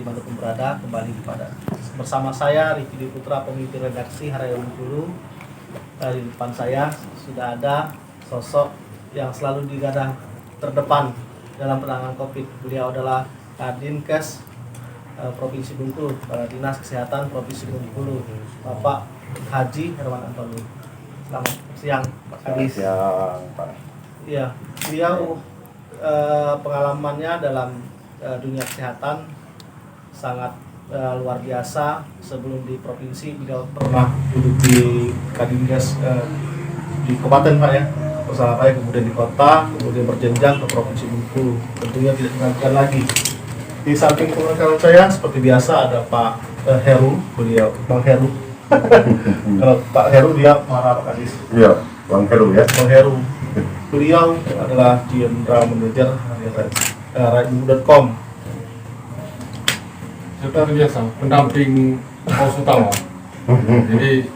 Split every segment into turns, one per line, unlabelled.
dimanapun berada, kembali pada bersama saya Riki Dwi Putra, pemimpin redaksi Harayan Bengkulu. Di depan saya sudah ada sosok yang selalu digadang terdepan dalam penanganan COVID. Beliau adalah Kadinkes Provinsi Bengkulu, Kepala Dinas Kesehatan Provinsi Bengkulu, Bapak Haji Herman Antoni. Selamat siang, Pak Kadis.
Siang, Pak.
Iya, beliau pengalamannya dalam dunia kesehatan sangat luar biasa. Sebelum di provinsi, beliau pernah duduk di Kadinkes di kabupaten, Pak ya, Pesaraya, kemudian di kota, kemudian berjenjang ke Provinsi Bengkulu. Tentunya tidak dilakukan lagi. Di samping rekan saya seperti biasa ada Pak Heru, beliau Bang Heru. Kalau Pak Heru dia marah Pak Kadis.
Iya, Bang Heru ya.
Bang Heru. Beliau adalah General Manager Raimu.com.
Seperti biasa, pendamping pos utama. Jadi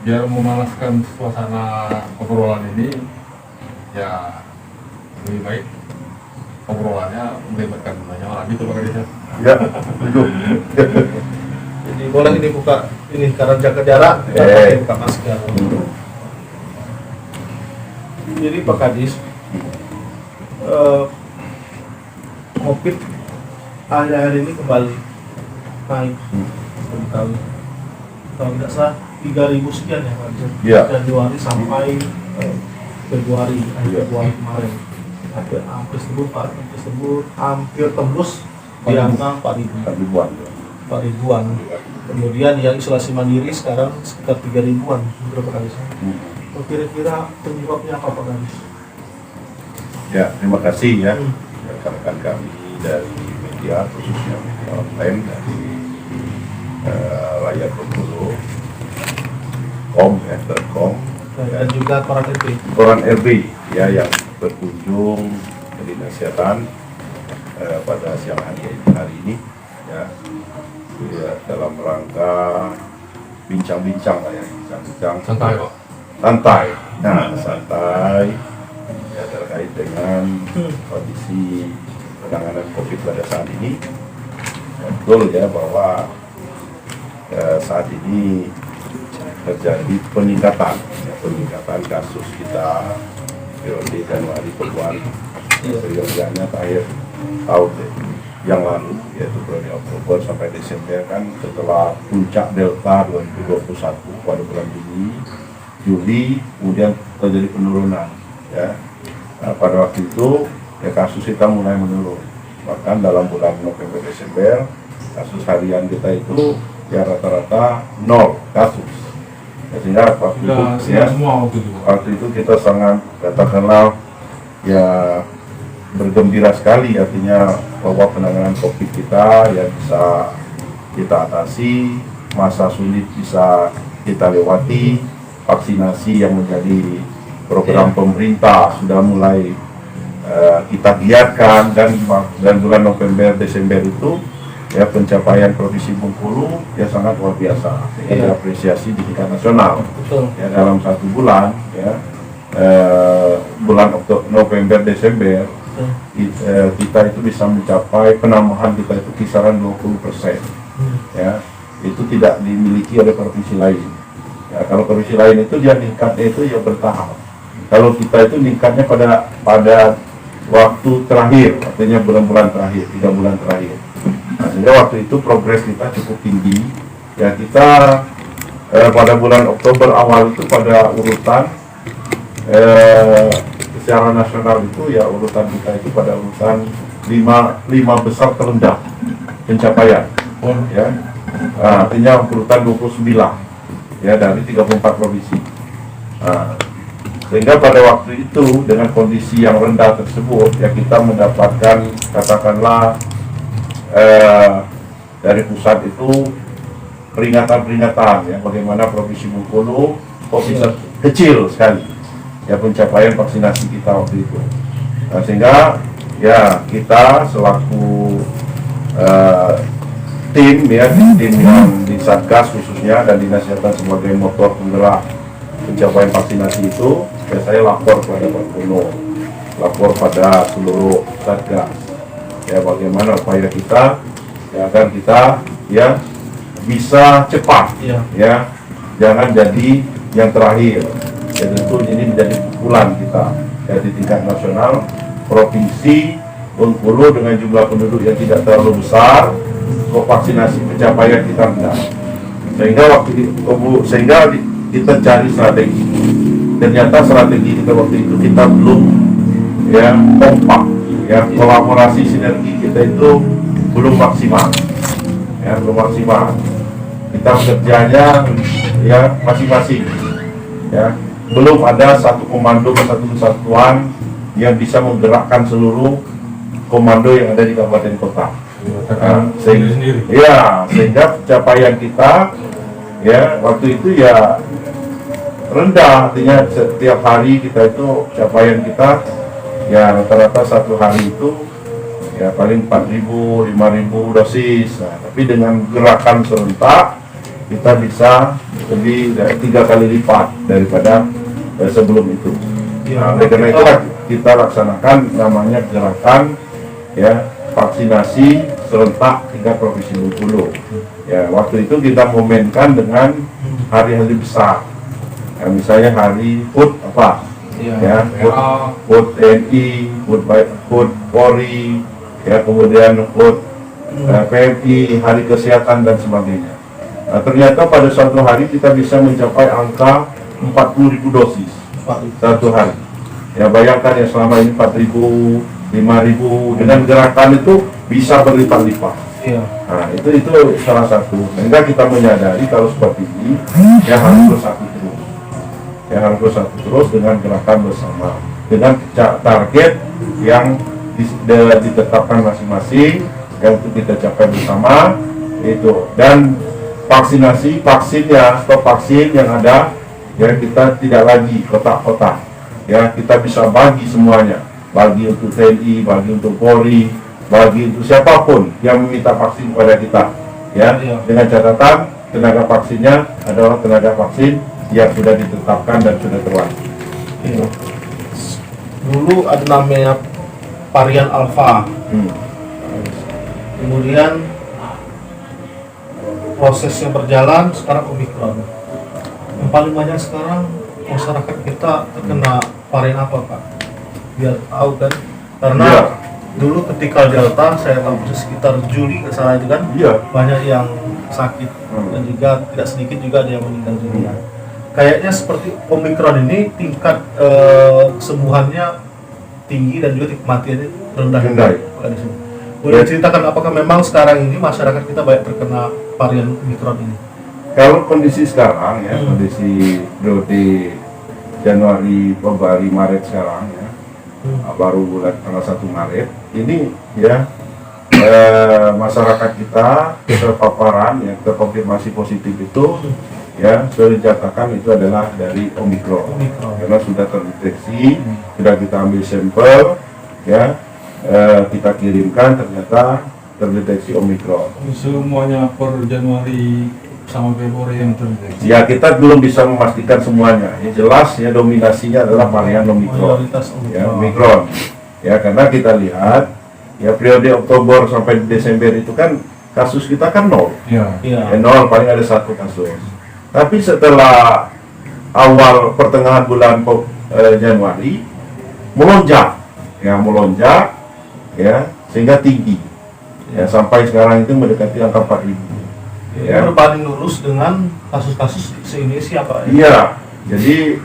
biar memanaskan suasana obrolan ini, ya lebih baik obrolannya melibatkan banyak orang gitu Pak Kadis.
Ya, betul.
Jadi boleh ini buka ini karena jaga jarak, buka masker. Jadi Pak Kadis, COVID akhir-akhir ini kembali naik. Kalau tidak salah 3.000 sekian ya Pak Kadis.
Ya.
Januari sampai Februari, Februari kemarin. Hampir tembus di angka 4.000-an. Kemudian yang isolasi mandiri sekarang sekitar 3.000-an. Berapa kali? Kira-kira penyebabnya apa Pak Kadis?
Ya, terima kasih ya rekan-rekan kami dari media, khususnya media online dari Layar Bengkulu, .com
Dan juga
Koran RB ya yang berkunjung ke Dinas Kesehatan pada siang hari ini ya dalam rangka bincang-bincang lah ya,
Santai Pak.
santai ya terkait dengan kondisi penanganan COVID pada saat ini. Betul ya bahwa saat ini terjadi peningkatan kasus kita periode Januari Februari, periodenya akhir tahun yang lalu, yaitu periode Oktober sampai Desember kan setelah puncak Delta 2021 pada bulan Juli, kemudian terjadi penurunan ya. Nah, pada waktu itu ya kasus kita mulai menurun, bahkan dalam bulan November Desember kasus harian kita itu ya rata-rata 0 kasus ya, sehingga waktu itu kita sangat katakanlah ya bergembira sekali, artinya bahwa penanganan COVID kita ya bisa kita atasi, masa sulit bisa kita lewati, vaksinasi yang menjadi program pemerintah sudah mulai kita giatkan, dan bulan November Desember itu ya pencapaian Provinsi Bengkulu ya sangat luar biasa, diapresiasi di tingkat nasional. Ya dalam satu bulan ya bulan November Desember kita itu bisa mencapai penambahan kita itu kisaran 20%. Ya, itu tidak dimiliki oleh provinsi lain. Ya, kalau provinsi lain itu dia meningkatnya itu ya bertahap. Kalau kita itu meningkatnya pada waktu terakhir, artinya bulan-bulan terakhir, 3 bulan terakhir. Nah, sehingga waktu itu progres kita cukup tinggi. Ya, kita pada bulan Oktober awal itu pada urutan secara nasional itu ya urutan kita itu pada urutan 5 besar terendah pencapaian. Ya, artinya urutan 29 ya dari 34 provinsi. Nah, sehingga pada waktu itu dengan kondisi yang rendah tersebut ya kita mendapatkan katakanlah dari pusat itu peringatan ya bagaimana Provinsi Bengkulu kok bisa kecil sekali ya pencapaian vaksinasi kita waktu itu. Nah, sehingga ya kita selaku tim yang di Satgas khususnya dan Dinas Kesehatan sebagai motor penggerak pencapaian vaksinasi itu ya saya lapor kepada Pak Kuno, lapor pada seluruh Satgas ya bagaimana upaya kita ya, agar kita ya bisa cepat,
Iya.
ya, jangan jadi yang terakhir. Ya tentu ini menjadi pukulan kita ya, di tingkat nasional, provinsi, Bengkulu dengan jumlah penduduk yang tidak terlalu besar, kok vaksinasi pencapaian kita rendah. Sehingga kita cari strategi. Ternyata strategi kita waktu itu kita belum ya kompak, ya kolaborasi sinergi kita itu belum maksimal, ya belum maksimal. Kita bekerjanya ya masing-masing, ya belum ada satu komando, satu kesatuan yang bisa menggerakkan seluruh komando yang ada di kabupaten kota. Sehingga capaian kita ya waktu itu ya rendah, artinya setiap hari kita itu capaian kita ya rata-rata satu hari itu ya paling 4.000, 5.000 dosis. Nah, tapi dengan gerakan serentak kita bisa lebih dari 3 kali lipat daripada sebelum itu. Nah, oleh karena itu kita laksanakan namanya gerakan ya vaksinasi serentak tingkat provinsi Bengkulu. Ya, waktu itu kita momenkan dengan hari-hari besar. Ya, misalnya hari HUT apa? Ya, HUT TNI, HUT Polri, ya kemudian HUT PMI, hari kesehatan dan sebagainya. Nah, ternyata pada suatu hari kita bisa mencapai angka 40.000 dosis satu hari. Ya bayangkan ya selama ini 4.000, 5.000 dengan gerakan itu bisa berlipat-lipat.
Iya.
Nah itu salah satu. Sehingga kita menyadari kalau seperti ini ya harus bersatu terus. Ya harus bersatu terus dengan gerakan bersama, dengan target yang ditetapkan masing-masing yang untuk kita capai bersama itu. Dan vaksinnya, stok vaksin yang ada ya kita tidak lagi kotak-kotak, ya kita bisa bagi semuanya, bagi untuk TNI, bagi untuk Polri, bagi untuk siapapun yang meminta vaksin kepada kita, ya dengan catatan tenaga vaksinnya adalah tenaga vaksin yang sudah ditetapkan dan sudah terwajib.
Dulu ada namanya varian Alpha, kemudian prosesnya berjalan, sekarang Omicron. Yang paling banyak sekarang masyarakat kita terkena varian apa, Pak? Biar tahu kan, karena dulu ketika Delta saya tahu sekitar Juli ke sana itu kan banyak yang sakit dan juga tidak sedikit juga ada yang meninggal dunia. Kayaknya seperti Omicron ini tingkat kesembuhannya tinggi dan juga kematiannya rendah. Boleh ceritakan apakah memang sekarang ini masyarakat kita banyak terkena varian Omicron ini?
Kalau kondisi sekarang ya, kondisi di Januari, Februari, Maret sekarang ya, baru bulan tanggal 1 Maret ini ya masyarakat kita terpaparan yang terkonfirmasi positif itu ya sudah dinyatakan itu adalah dari Omicron. Karena sudah terdeteksi, sudah kita ambil sampel ya, kita kirimkan ternyata terdeteksi Omicron.
Semuanya per Januari sama Februari yang terdeteksi.
Ya kita belum bisa memastikan semuanya. Yang jelas ya dominasinya adalah varian Omicron. Ya Omicron. Ya karena kita lihat ya periode Oktober sampai Desember itu kan kasus kita kan 0. Ya 0, paling ada 1 kasus. Tapi setelah awal pertengahan bulan Januari melonjak ya sehingga tinggi. Ya sampai sekarang itu mendekati angka 4.000.
Ya. Berbanding lurus dengan kasus-kasus se-Indonesia, Pak.
Iya, jadi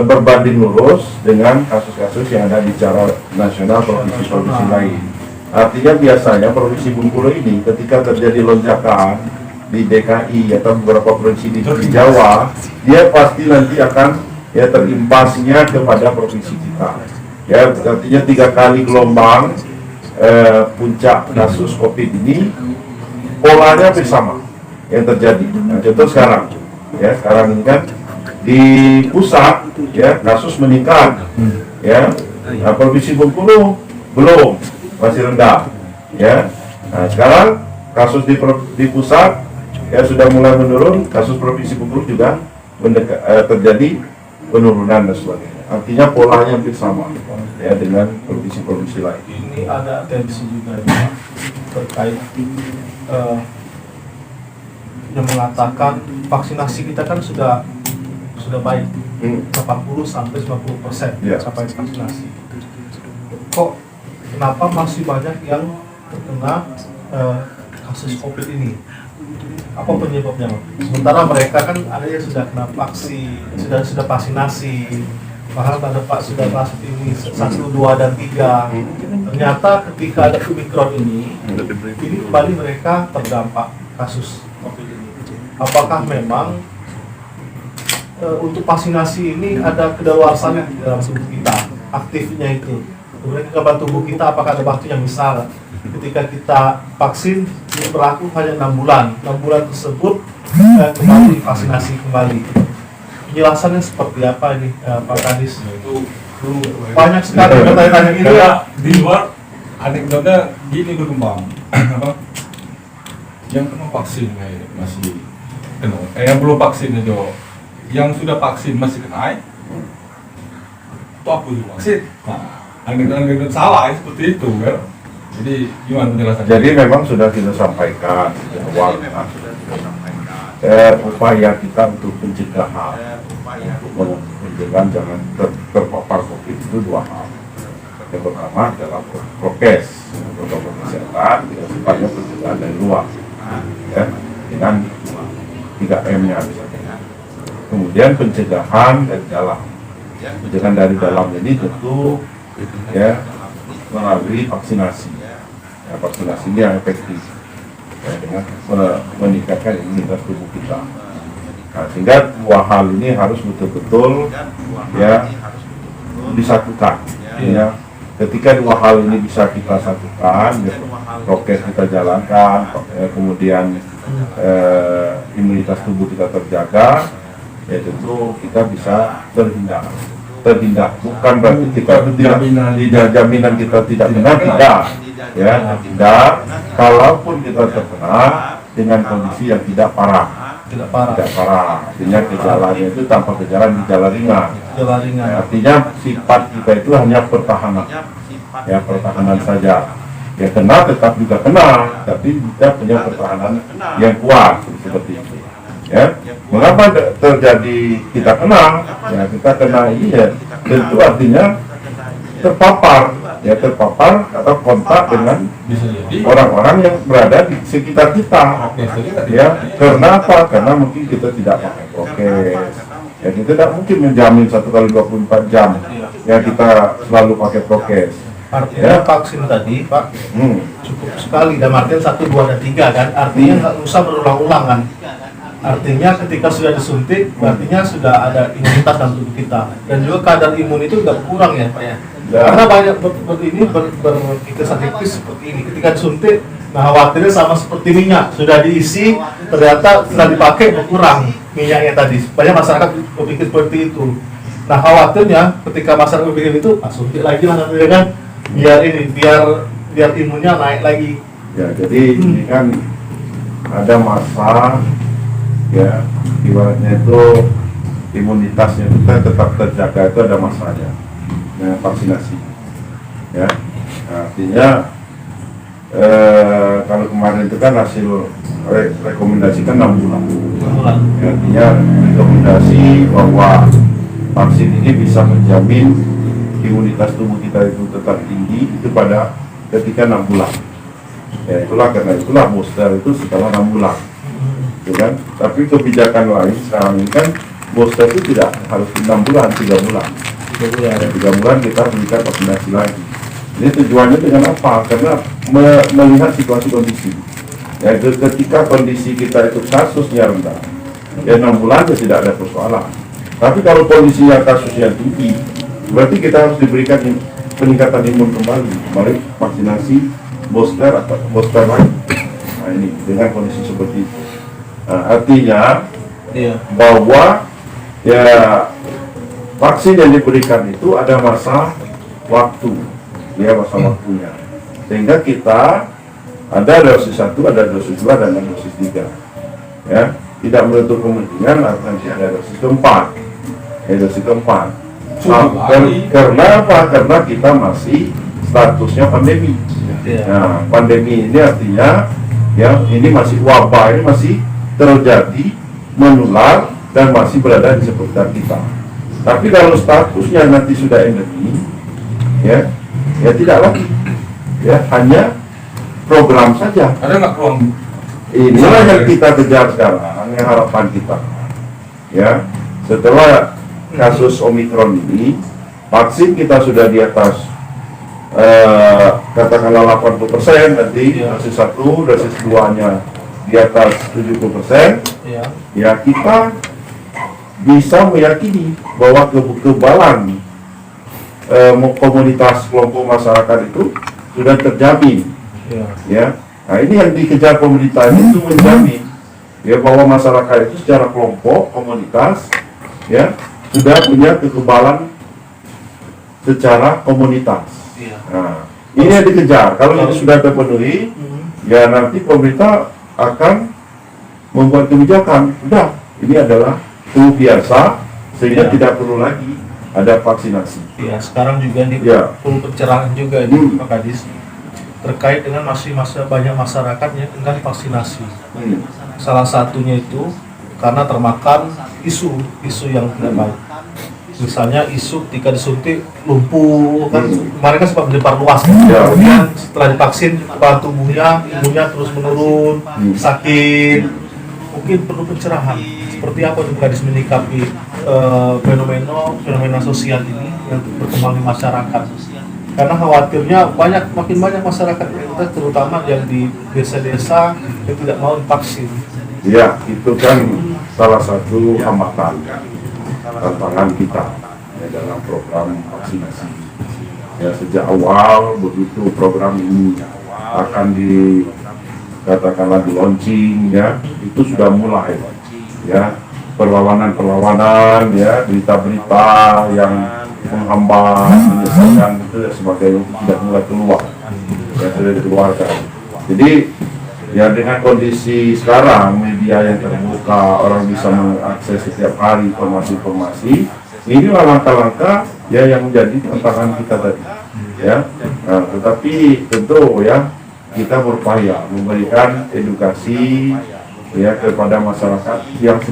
berbanding lurus dengan kasus-kasus yang ada di secara nasional provinsi-provinsi lain. Artinya biasanya provinsi Bengkulu ini ketika terjadi lonjakan di DKI atau beberapa provinsi di Jawa, dia pasti nanti akan ya terimbasnya kepada provinsi kita. Ya, artinya 3 kali gelombang puncak kasus COVID ini polanya hampir sama yang terjadi. Nah, contoh sekarang ini kan di pusat ya kasus meningkat ya. Nah, provinsi Bengkulu belum, masih rendah ya. Nah, sekarang kasus di pusat ya sudah mulai menurun, kasus provinsi Bengkulu juga terjadi penurunan dan sebagainya. Artinya polanya hampir sama ya dengan provinsi-provinsi lain.
Ini ada tensi juga ya. terkait yang mengatakan vaksinasi kita kan sudah baik, 80 sampai 90%
Yeah.
sampai vaksinasi. Kok kenapa masih banyak yang terkena kasus COVID ini? Apa penyebabnya, Pak? Sementara mereka kan ada yang sudah kena vaksin, sudah vaksinasi, bahkan ada Pak sudah masuk ini 1, 2, dan 3. Ternyata ketika ada Omicron ini kembali mereka terdampak kasus COVID ini. Apakah memang untuk vaksinasi ini ada kedaluarsaannya di dalam tubuh kita, aktifnya itu? Kemudian kekebalan tubuh kita apakah ada waktu yang besar? Ketika kita vaksin ini berlaku hanya 6 bulan. 6 bulan tersebut kembali vaksinasi kembali. Penjelasannya seperti apa ini, Pak Kadis? Banyak sekali pertanyaan ini.
Karena di luar anekdotnya gini berkembang. Apa? Yang kena vaksin masih kena. Yang belum vaksin itu, yang sudah vaksin masih kena. Itu apa sih vaksin? Nah, anekdot salah seperti itu kan. Jadi gimana penjelasannya?
Jadi memang sudah kita sampaikan di awal upaya kita untuk pencegahan, untuk mencegah jangan terpapar COVID itu 2 hal. Yang pertama adalah prokes, protokol kesehatan, supaya pencegahan dari luar, ya, dengan 3M-nya misalnya. Kemudian pencegahan dari dalam, pencegahan dari dalam ini tentu ya melalui vaksinasi. Ya, vaksinasi ini yang efektif ya, dengan meningkatkan imunitas tubuh kita. Nah, sehingga 2 hal ini harus betul-betul ya disatukan. Ya, ketika 2 hal ini bisa kita satukan, ya, prokes kita jalankan, kemudian imunitas tubuh kita terjaga, ya tentu kita bisa terhindar bukan berarti kita tidak jaminan kita tidak kena, tidak ya, tidak, kalaupun kita terkena dengan kondisi yang tidak parah, artinya gejalanya itu tanpa gejala ringan. Ya, artinya sifat kita itu hanya pertahanan, ya pertahanan saja. Ya kena tetap juga kena, tapi kita punya pertahanan yang kuat seperti itu. Ya, mengapa terjadi kita kena? Ya kita kena ini ya, tentu artinya terpapar atau kontak dengan orang-orang yang berada di sekitar kita. Ya, karena apa? Karena mungkin kita tidak pakai prokes. Ya kita tidak mungkin menjamin 1 kali 24 jam. Ya kita selalu pakai prokes.
Artinya vaksin tadi, Pak, cukup sekali. Dan artinya 1, 2, dan 3 kan? Artinya nggak usah berulang-ulang kan? Artinya ketika sudah disuntik, artinya sudah ada imunitas dalam tubuh kita. Dan juga kadar imun itu nggak kurang ya, Pak ya? Karena banyak berpikir tipis seperti ini. Ketika disuntik, nah khawatirnya sama seperti minyak. Sudah diisi, ternyata setelah dipakai berkurang minyaknya tadi. Banyak masyarakat berpikir seperti itu. Nah khawatirnya ketika masyarakat berpikir itu, suntik lagi lah nanti kan? Biar imunnya naik lagi.
Ya, jadi ini kan ada masa ya ibaratnya itu imunitasnya kita tetap terjaga, itu ada masanya. Nah, vaksinasi ya, artinya kalau kemarin itu kan hasil rekomendasi kan 6 bulan. Ya, artinya rekomendasi bahwa vaksin ini bisa menjamin imunitas tubuh kita itu tetap tinggi itu pada ketika 6 bulan. Ya karena itulah booster itu setelah 6 bulan. Kan? Tapi kebijakan lain sekarang ini kan booster itu tidak harus 6 bulan, 3 bulan. 3 bulan kita berikan vaksinasi lagi. Ini tujuannya dengan apa? Karena melihat situasi kondisi. Ya, ketika kondisi kita itu kasusnya rendah, ya 6 bulan ya tidak ada persoalan. Tapi kalau kondisinya kasusnya tinggi, berarti kita harus diberikan peningkatan imun kembali melalui vaksinasi booster atau booster lagi. Nah ini dengan kondisi seperti itu. Nah, artinya bahwa ya vaksin yang diberikan itu ada masa waktu, ya masa waktunya, sehingga kita ada dosis 1, ada dosis 2, dan ada dosis 3. Ya, tidak menutup kemungkinan nanti ada dosis keempat. Dosis keempat. Karena apa? Karena kita masih statusnya pandemi. Nah, pandemi ini artinya ya ini masih wabah, ini masih terjadi, menular dan masih berada di sekitar kita. Tapi kalau statusnya nanti sudah endemi, ya tidak lagi, ya hanya program saja.
Ada nggak ruang?
Inilah yang kita kejar sekarang, yang harapan kita. Ya, setelah kasus Omikron ini, vaksin kita sudah di atas katakanlah 80% nanti, dosis 1, dosis 2-nya di atas 70%. Ya kita bisa meyakini bahwa kekebalan komunitas kelompok masyarakat itu sudah terjamin. Ya, nah ini yang dikejar pemerintah itu menjamin ya bahwa masyarakat itu secara kelompok komunitas ya sudah punya kekebalan secara komunitas. Nah, ini yang dikejar. Kalau ini sudah terpenuhi, ya nanti pemerintah akan membuat kebijakan. Sudah, ini adalah flu biasa sehingga tidak perlu lagi ada vaksinasi.
Ya, sekarang juga ini perlu pencerahan juga ini Pak Kadis terkait dengan masih banyak masyarakat yang enggan vaksinasi. Salah satunya itu karena termakan isu yang tidak baik. Misalnya isu ketika disuntik lumpuh kan kemarin kan sempat diperluas. Kemudian setelah divaksin kepala tubuhnya imunnya terus menurun, sakit. Mungkin perlu pencerahan. Seperti apa Pak Kadis menyikapi fenomena sosial ini yang berkembang di masyarakat? Karena khawatirnya makin banyak masyarakat kita terutama yang di desa-desa yang tidak mau divaksin.
Ya, itu kan salah satu hambatan tantangan kita ya, dalam program vaksinasi. Ya, sejak awal begitu program ini akan katakanlah di launching ya, itu sudah mulai ya perlawanan ya, berita-berita yang menghambat, menyesatkan itu dan sebagainya tidak mulai keluar, yang sudah dikeluarkan. Jadi ya dengan kondisi sekarang media yang terbuka, orang bisa mengakses setiap hari informasi-informasi, inilah langkah-langkah ya yang menjadi tantangan kita tadi. Ya, nah, tetapi tentu ya kita berupaya memberikan edukasi ya kepada masyarakat yang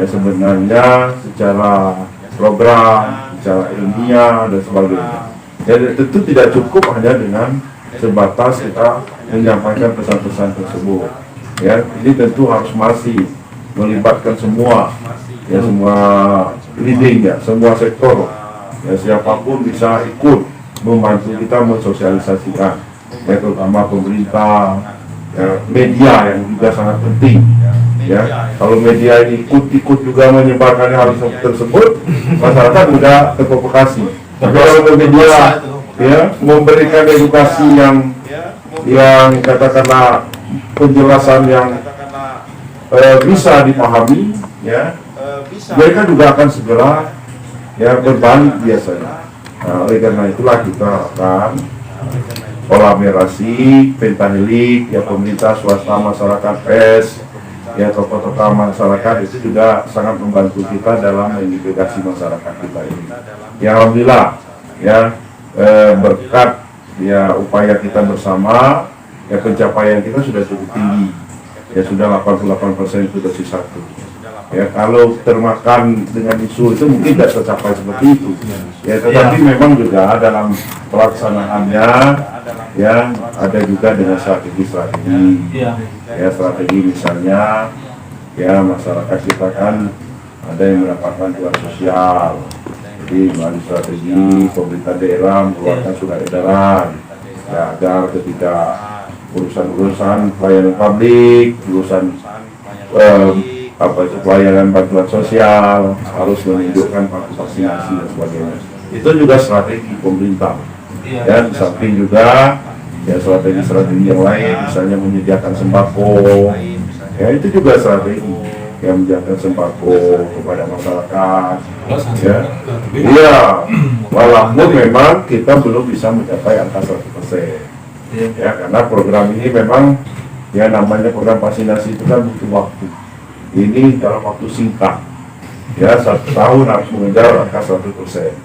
sebenarnya secara program, secara ilmiah dan sebagainya. Ya, tentu tidak cukup hanya dengan sebatas kita menyampaikan pesan-pesan tersebut. Ya, ini tentu harus masih melibatkan semua leading ya, semua sektor. Ya, siapapun bisa ikut membantu kita mensosialisasikan. Ya, terutama pemerintah, ya, media yang juga sangat penting. Ya, kalau media ini ikut juga menyebarkan hal tersebut, masyarakat mudah terprovokasi. Tapi kalau media ya memberikan edukasi yang katakanlah penjelasan yang bisa dipahami, ya, mereka juga akan segera ya berbalik biasanya. Nah, oleh karena itulah kita akan kolaborasi pentahelik ya, pemerintah, swasta, masyarakat, pers, ya tokoh-tokoh masyarakat itu juga sangat membantu kita dalam mengedukasi masyarakat kita ini. Ya alhamdulillah ya berkat ya upaya kita bersama ya pencapaian kita sudah cukup tinggi ya, sudah 88% itu dosis 1. Ya kalau termakan dengan isu itu mungkin tidak tercapai seperti itu ya, tetapi memang juga dalam pelaksanaannya ya ada juga dengan strategi ya, strategi misalnya ya masyarakat kita kan ada yang mendapatkan bantuan sosial, jadi melalui strategi pemerintah daerah mengeluarkan surat edaran ya, agar ketika urusan pelayanan publik, urusan pelayanan bantuan sosial harus menunjukkan vaksinasi dan sebagainya. Itu juga strategi pemerintah. Ya, di samping juga ya strategi yang lain, misalnya menyediakan sembako. Ya, itu juga strategi yang menyediakan sembako kepada masyarakat. Ya, iya, walaupun memang kita belum bisa mencapai angka 100%. Ya, karena program ini memang ya namanya program vaksinasi itu kan butuh waktu. Ini dalam waktu singkat Ya, 1 tahun harus mengejar angka 100%.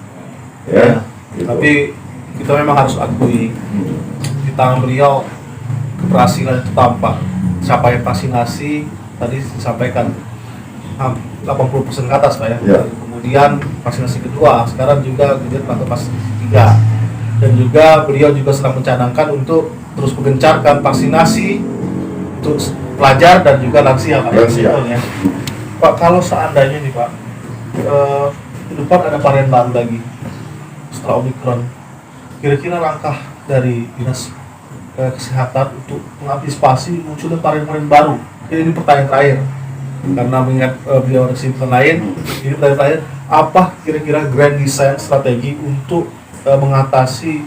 Ya, gitu.
Tapi kita memang harus akui di tangan beliau keberhasilan itu tampak. Capaian vaksinasi tadi disampaikan 80% ke atas Pak ya.
Ya.
Kemudian vaksinasi kedua, sekarang juga kemudian melakukan vaksinasi ketiga. Dan juga beliau juga sedang mencanangkan untuk terus menggencarkan vaksinasi untuk pelajar dan juga lansia Pak.
Lansia.
Betul, ya. Pak, kalau seandainya nih Pak, ke depan ada varian baru lagi setelah Omikron, kira-kira langkah dari Dinas Kesehatan untuk mengantisipasi munculnya varian-varian baru? Ini pertanyaan terakhir, karena mengingat beliau ada kesibukan lain. Ini pertanyaan terakhir, apa kira-kira grand design strategi untuk mengatasi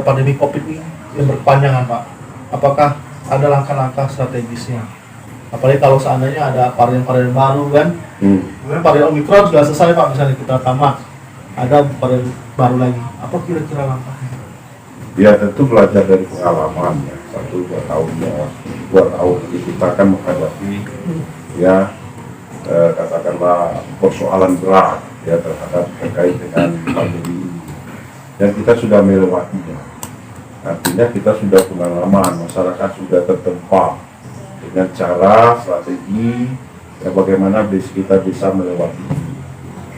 pandemi COVID ini yang berkepanjangan Pak? Apakah ada langkah-langkah strategisnya? Apalagi kalau seandainya ada varian-varian baru kan, kemudian varian Omikron sudah selesai Pak, misalnya kita tamat, ada varian baru lagi, apa kira-kira langkahnya?
Ya tentu belajar dari pengalaman ya, 1-2 tahun ya, 2 tahun ini kita akan menghadapi ya katakanlah persoalan berat ya terkait dengan pandemi ini, dan kita sudah melewatinya. Artinya kita sudah pengalaman, masyarakat sudah tertempa dengan cara strategi ya bagaimana kita bisa melewati.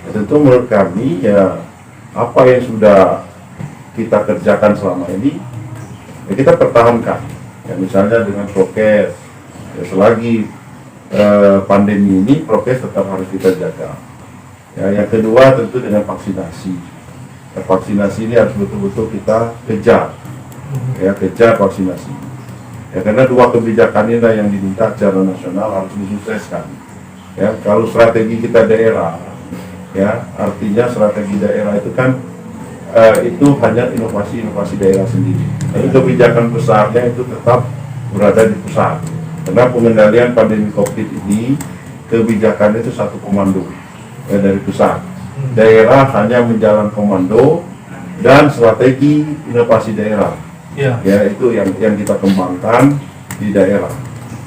Ya, tentu menurut kami ya apa yang sudah kita kerjakan selama ini ya kita pertahankan ya, misalnya dengan prokes ya, selagi pandemi ini prokes tetap harus kita jaga ya. Yang kedua tentu dengan vaksinasi ya, vaksinasi ini harus betul-betul kita kejar ya, kejar vaksinasi ya, karena 2 kebijakan ini yang diminta secara nasional harus disukseskan ya. Kalau strategi kita daerah ya, artinya strategi daerah itu kan itu hanya inovasi daerah sendiri. Tapi kebijakan besarnya itu tetap berada di pusat. Karena pengendalian pandemi COVID ini kebijakan itu satu komando ya, dari pusat. Daerah hanya menjalan komando dan strategi inovasi daerah. Ya itu yang kita kembangkan di daerah.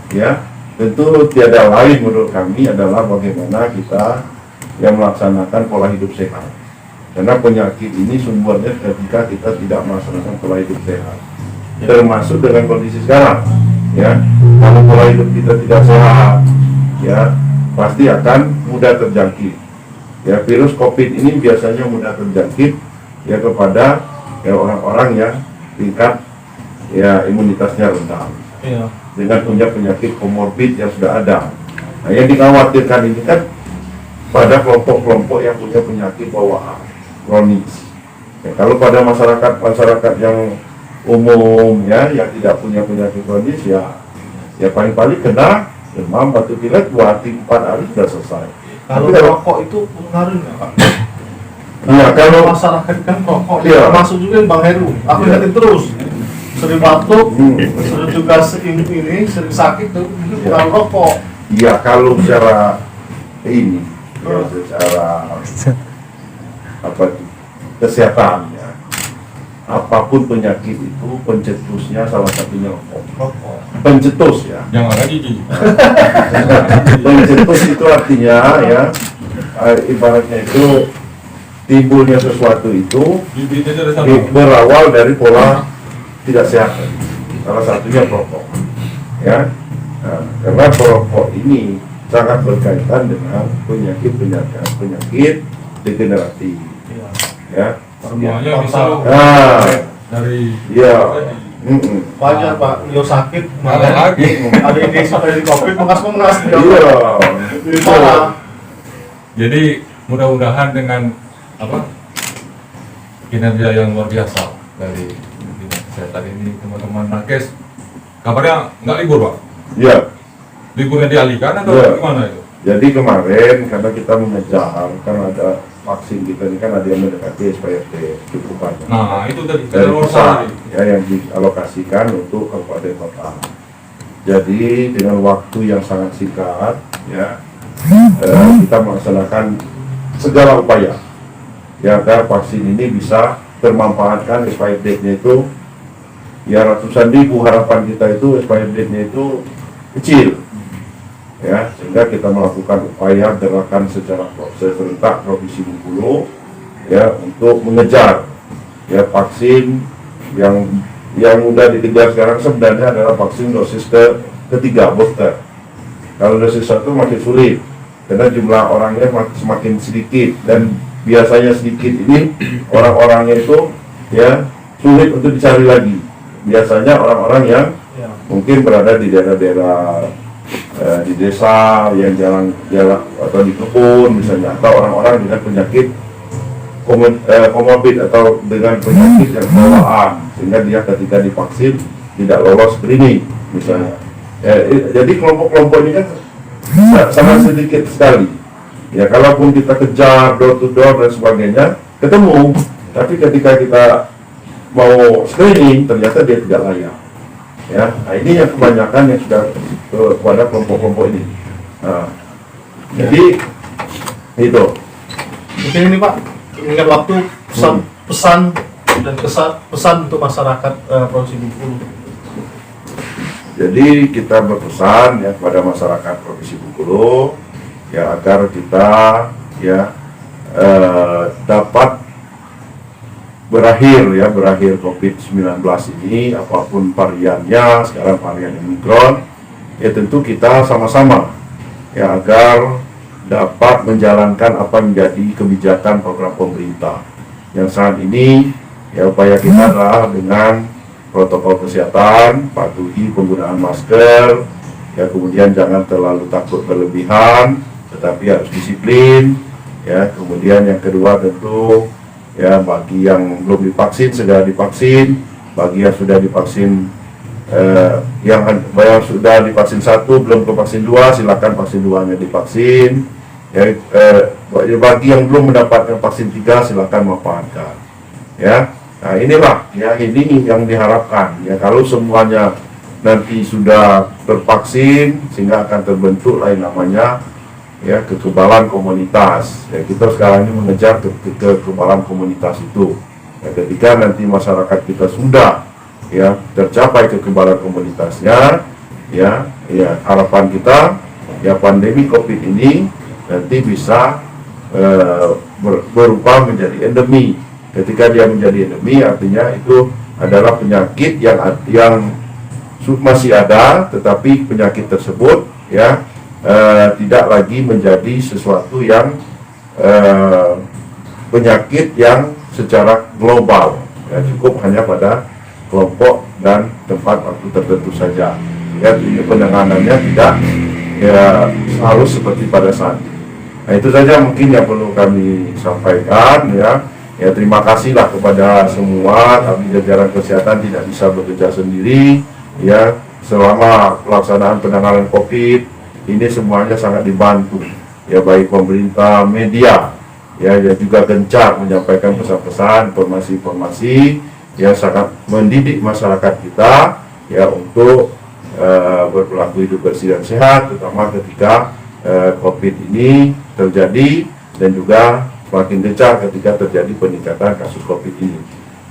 Ya tentu tiada lain menurut kami adalah bagaimana kita yang melaksanakan pola hidup sehat. Karena penyakit ini sumbernya ketika kita tidak melaksanakan pola hidup sehat, termasuk dengan kondisi sekarang. Ya, kalau pola hidup kita tidak sehat, ya pasti akan mudah terjangkit. Ya, virus COVID ini biasanya mudah terjangkit ya kepada ya orang-orang yang tingkat ya imunitasnya rendah, dengan punya penyakit komorbid yang sudah ada. Nah, yang dikhawatirkan ini kan pada kelompok-kelompok yang punya penyakit bawaan kronis. Ya, kalau pada masyarakat yang umum ya, yang tidak punya penyakit kronis ya paling-paling kena demam, batuk pilek 2-4 hari sudah selesai.
Kalau rokok itu pengaruh nggak Pak?
Iya, kalau
masyarakat kan rokok,
iya,
termasuk juga Bang Heru. Aku ingatin terus, sering batuk, sering juga sering sakit tuh, itu pengaruh rokok.
Iya, kalau secara ini, ya, secara kesehatan ya, apapun penyakit itu pencetusnya salah satunya rokok. Pencetus ya.
Jangan lagi.
Pencetus itu artinya ya ibaratnya itu timbulnya sesuatu itu berawal dari pola tidak sehat. Salah satunya rokok. Ya. Nah, karena rokok ini sangat berkaitan dengan penyakit degeneratif. Ya.
Semuanya bisa dari
banyak Pak, beliau sakit,
ada lagi.
ada ini sampai di COVID, mengas.
Iya.
Jadi mudah-mudahan dengan kinerja yang luar biasa dari Dinas Kesehatan ini, teman-teman nakes, kabarnya nggak libur Pak?
Iya.
Liburnya dialihkan atau gimana itu?
Jadi kemarin karena kita mengejar, karena ada vaksin kita ini kan ada yang mendekati SPRT cukup banyak.
Nah itu dari
pusat ya yang dialokasikan untuk kabupaten kota. Jadi dengan waktu yang sangat singkat ya kita melaksanakan segala upaya ya agar vaksin ini bisa termanfaatkan. Expired date-nya itu ya ratusan ribu, harapan kita itu expired date-nya itu kecil ya, sehingga kita melakukan upaya gerakan secara serentak Provinsi Bengkulu ya untuk mengejar ya vaksin yang mudah dikejar sekarang sebenarnya adalah vaksin dosis ketiga booster. Kalau dosis 1 makin sulit karena jumlah orangnya semakin sedikit, dan biasanya sedikit ini orang-orangnya itu ya sulit untuk dicari lagi. Biasanya orang-orang yang mungkin berada di daerah-daerah di desa yang jalan atau di kebun misalnya, atau orang-orang dengan penyakit komorbid atau dengan penyakit yang bawaan, sehingga dia ketika divaksin tidak lolos screening misalnya. Jadi kelompok-kelompok ini kan sangat sedikit sekali. Ya, kalaupun kita kejar door to door dan sebagainya, ketemu. Tapi ketika kita mau screening, ternyata dia tidak layak. Ya, nah ini yang kebanyakan yang sudah kepada kelompok-kelompok ini. Nah, jadi itu.
Mungkin ini Pak, ingat waktu pesan dan pesan untuk masyarakat Provinsi Bengkulu.
Jadi kita berpesan ya kepada masyarakat Provinsi Bengkulu ya agar kita ya dapat berakhir COVID-19 ini, apapun variannya, sekarang varian Omicron, ya tentu kita sama-sama ya agar dapat menjalankan apa menjadi kebijakan program pemerintah. Yang saat ini ya upaya kita adalah dengan protokol kesehatan, patuhi penggunaan masker, ya kemudian jangan terlalu takut berlebihan, tetapi harus disiplin, ya kemudian yang kedua tentu ya bagi yang belum divaksin segera divaksin, bagi yang sudah divaksin yang sudah divaksin 1 belum ke vaksin 2 silakan vaksin 2-nya divaksin, ya bagi yang belum mendapatkan vaksin 3 silakan manfaatkan, ya. Nah inilah ya ini yang diharapkan ya, kalau semuanya nanti sudah tervaksin sehingga akan terbentuk lain namanya ya kekebalan komunitas. Ya, kita sekarang ini mengejar kekebalan komunitas itu. Ya, ketika nanti masyarakat kita sudah ya tercapai kekebalan komunitasnya, ya harapan kita ya pandemi COVID ini nanti bisa berubah menjadi endemi. Ketika dia menjadi endemi artinya itu adalah penyakit yang masih ada, tetapi penyakit tersebut ya tidak lagi menjadi sesuatu yang penyakit yang secara global, ya, cukup hanya pada kelompok dan tempat waktu tertentu saja. Ya, penanganannya tidak ya harus seperti pada saat ini. Nah itu saja mungkin yang perlu kami sampaikan ya. Ya terima kasihlah kepada semua, kami jajaran kesehatan tidak bisa bekerja sendiri ya selama pelaksanaan penanganan COVID ini semuanya sangat dibantu ya, baik pemerintah, media ya juga gencar menyampaikan pesan-pesan, informasi-informasi yang sangat mendidik masyarakat kita ya untuk berperilaku hidup bersih dan sehat, terutama ketika COVID ini terjadi dan juga semakin gencar ketika terjadi peningkatan kasus COVID ini.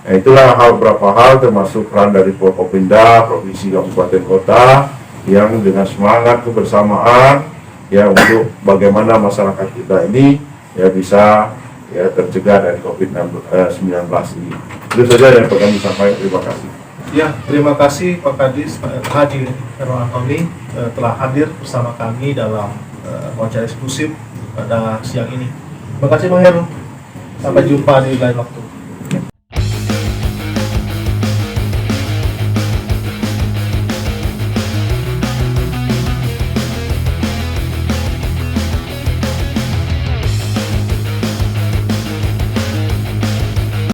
Nah, itulah beberapa hal termasuk peran dari Forkopimda, provinsi, kabupaten, kota yang dengan semangat kebersamaan ya untuk bagaimana masyarakat kita ini ya bisa ya tercegah dari COVID-19 ini. Itu saja yang kami sampaikan. Terima kasih.
Ya, terima kasih Pak Kadis Haji Herwan Antoni telah hadir bersama kami dalam wawancara eksklusif pada siang ini. Terima kasih Bang Heru. Sampai jumpa di lain waktu.